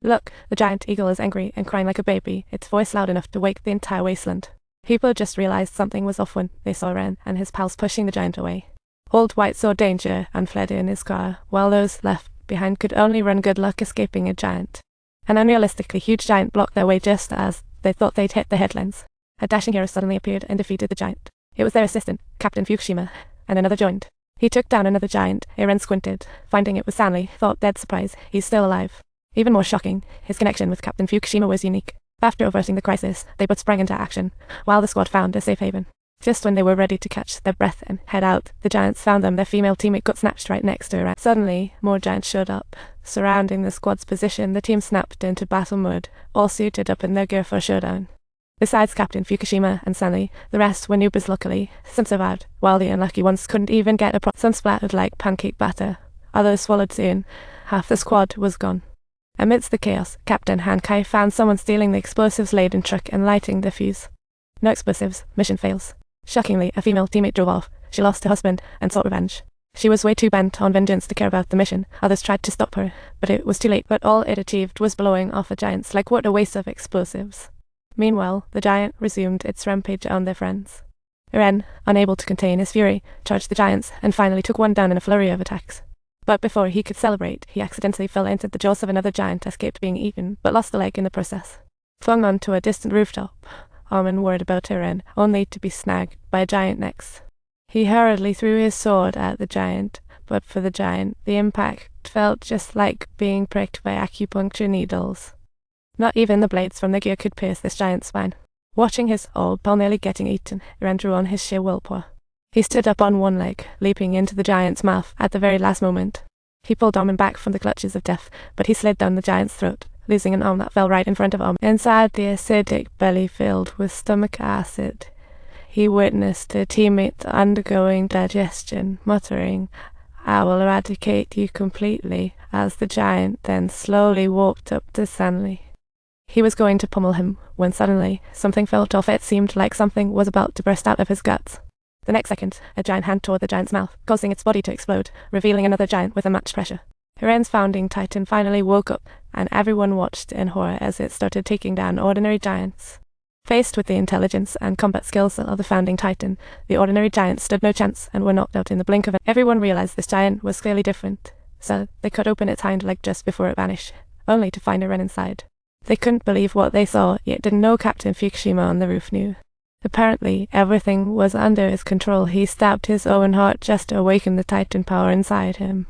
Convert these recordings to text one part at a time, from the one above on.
Look, the giant eagle is angry and crying like a baby, its voice loud enough to wake the entire wasteland. People just realized something was off when they saw Ren and his pals pushing the giant away. Old White saw danger and fled in his car, while those left behind could only run good luck escaping a giant. An unrealistically huge giant blocked their way just as they thought they'd hit the headlands. A dashing hero suddenly appeared and defeated the giant. It was their assistant, Captain Fukushima, and another joined. He took down another giant. Eren squinted, finding it was Stanley, thought dead surprise, he's still alive. Even more shocking, his connection with Captain Fukushima was unique. After averting the crisis, they both sprang into action, while the squad found a safe haven. Just when they were ready to catch their breath and head out, the giants found them. Their female teammate got snatched right next to her. Suddenly, more giants showed up. Surrounding the squad's position, the team snapped into battle mode, all suited up in their gear for a showdown. Besides Captain Fukushima and Stanley, the rest were noobs luckily. Some survived, while the unlucky ones couldn't even get a some splattered like pancake batter. Others swallowed soon. Half the squad was gone. Amidst the chaos, Captain Hankai found someone stealing the explosives-laden truck and lighting the fuse. No explosives, mission fails. Shockingly, a female teammate drove off. She lost her husband and sought revenge. She was way too bent on vengeance to care about the mission. Others tried to stop her, but it was too late. But all it achieved was blowing off the giants. Like what a waste of explosives. Meanwhile, the giant resumed its rampage on their friends. Eren, unable to contain his fury, charged the giants and finally took one down in a flurry of attacks. But before he could celebrate, he accidentally fell into the jaws of another giant, escaped being eaten, but lost a leg in the process. Flung onto a distant rooftop, Armin worried about Eren, only to be snagged by a giant next. He hurriedly threw his sword at the giant, but for the giant, the impact felt just like being pricked by acupuncture needles. Not even the blades from the gear could pierce this giant's spine. Watching his old pal nearly getting eaten, Eren drew on his sheer willpower. He stood up on one leg, leaping into the giant's mouth at the very last moment. He pulled Armin back from the clutches of death, but he slid down the giant's throat, losing an arm that fell right in front of Armin. Inside the acidic belly filled with stomach acid, he witnessed a teammate undergoing digestion, muttering, "I will eradicate you completely," as the giant then slowly walked up to Stanley. He was going to pummel him, when suddenly, something felt off. It seemed like something was about to burst out of his guts. The next second, a giant hand tore the giant's mouth, causing its body to explode, revealing another giant with unmatched pressure. Eren's founding titan finally woke up, and everyone watched in horror as it started taking down ordinary giants. Faced with the intelligence and combat skills of the founding titan, the ordinary giants stood no chance and were knocked out in the blink of an eye. Everyone realized this giant was clearly different, so they cut open its hind leg just before it vanished, only to find Eren inside. They couldn't believe what they saw, yet didn't know Captain Fukushima on the roof knew. Apparently, everything was under his control. He stabbed his own heart just to awaken the titan power inside him.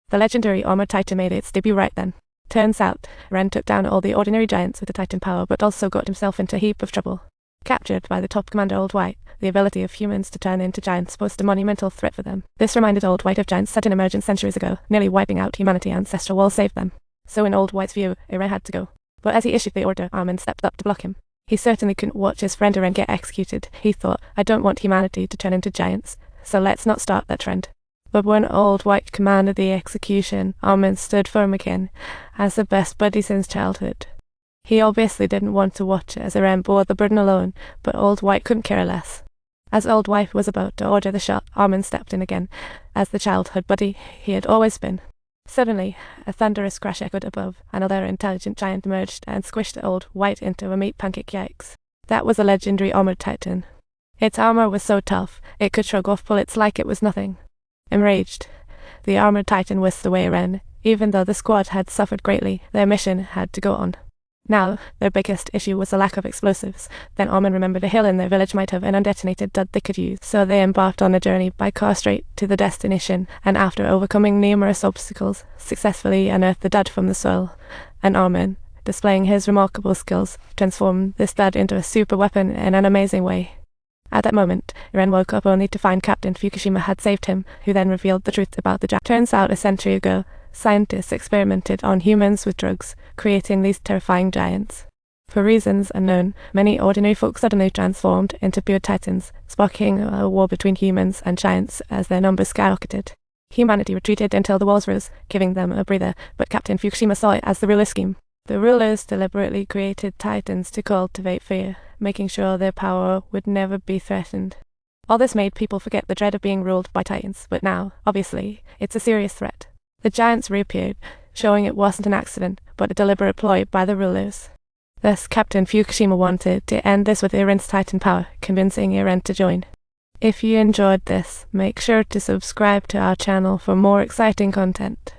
The legendary armored titan made its debut right then. Turns out, Eren took down all the ordinary giants with the titan power, but also got himself into a heap of trouble. Captured by the top commander Old White, the ability of humans to turn into giants posed a monumental threat for them. This reminded Old White of giants' sudden emergence centuries ago, nearly wiping out humanity. Ancestral Wall saved them. So in Old White's view, Eren had to go. But as he issued the order, Armin stepped up to block him. He certainly couldn't watch his friend Eren get executed. He thought, I don't want humanity to turn into giants, so let's not start that trend. But when Old White commanded the execution, Armin stood firm again, as the best buddy since childhood. He obviously didn't want to watch as Eren bore the burden alone, but Old White couldn't care less. As Old White was about to order the shot, Armin stepped in again, as the childhood buddy he had always been. Suddenly, a thunderous crash echoed above. Another intelligent giant emerged and squished Old White into a meat pancake. Yikes. That was a legendary armored titan. Its armor was so tough, it could shrug off bullets like it was nothing. Enraged, the armored titan whisked away Eren. Even though the squad had suffered greatly, their mission had to go on. Now, their biggest issue was the lack of explosives. Then Armin remembered a hill in their village might have an undetonated dud they could use. So they embarked on a journey by car straight to the destination, and after overcoming numerous obstacles, successfully unearthed the dud from the soil. And Armin, displaying his remarkable skills, transformed this dud into a super weapon in an amazing way. At that moment, Eren woke up only to find Captain Fukushima had saved him, who then revealed the truth about the giant. Turns out a century ago, scientists experimented on humans with drugs, creating these terrifying giants. For reasons unknown, many ordinary folk suddenly transformed into pure titans, sparking a war between humans and giants as their numbers skyrocketed. Humanity retreated until the walls rose, giving them a breather, but Captain Fukushima saw it as the ruler's scheme. The rulers deliberately created titans to cultivate fear, making sure their power would never be threatened. All this made people forget the dread of being ruled by titans, but now, obviously, it's a serious threat. The giants reappeared, showing it wasn't an accident, but a deliberate ploy by the rulers. Thus, Captain Fukushima wanted to end this with Iran's Titan power, convincing Iran to join. If you enjoyed this, make sure to subscribe to our channel for more exciting content.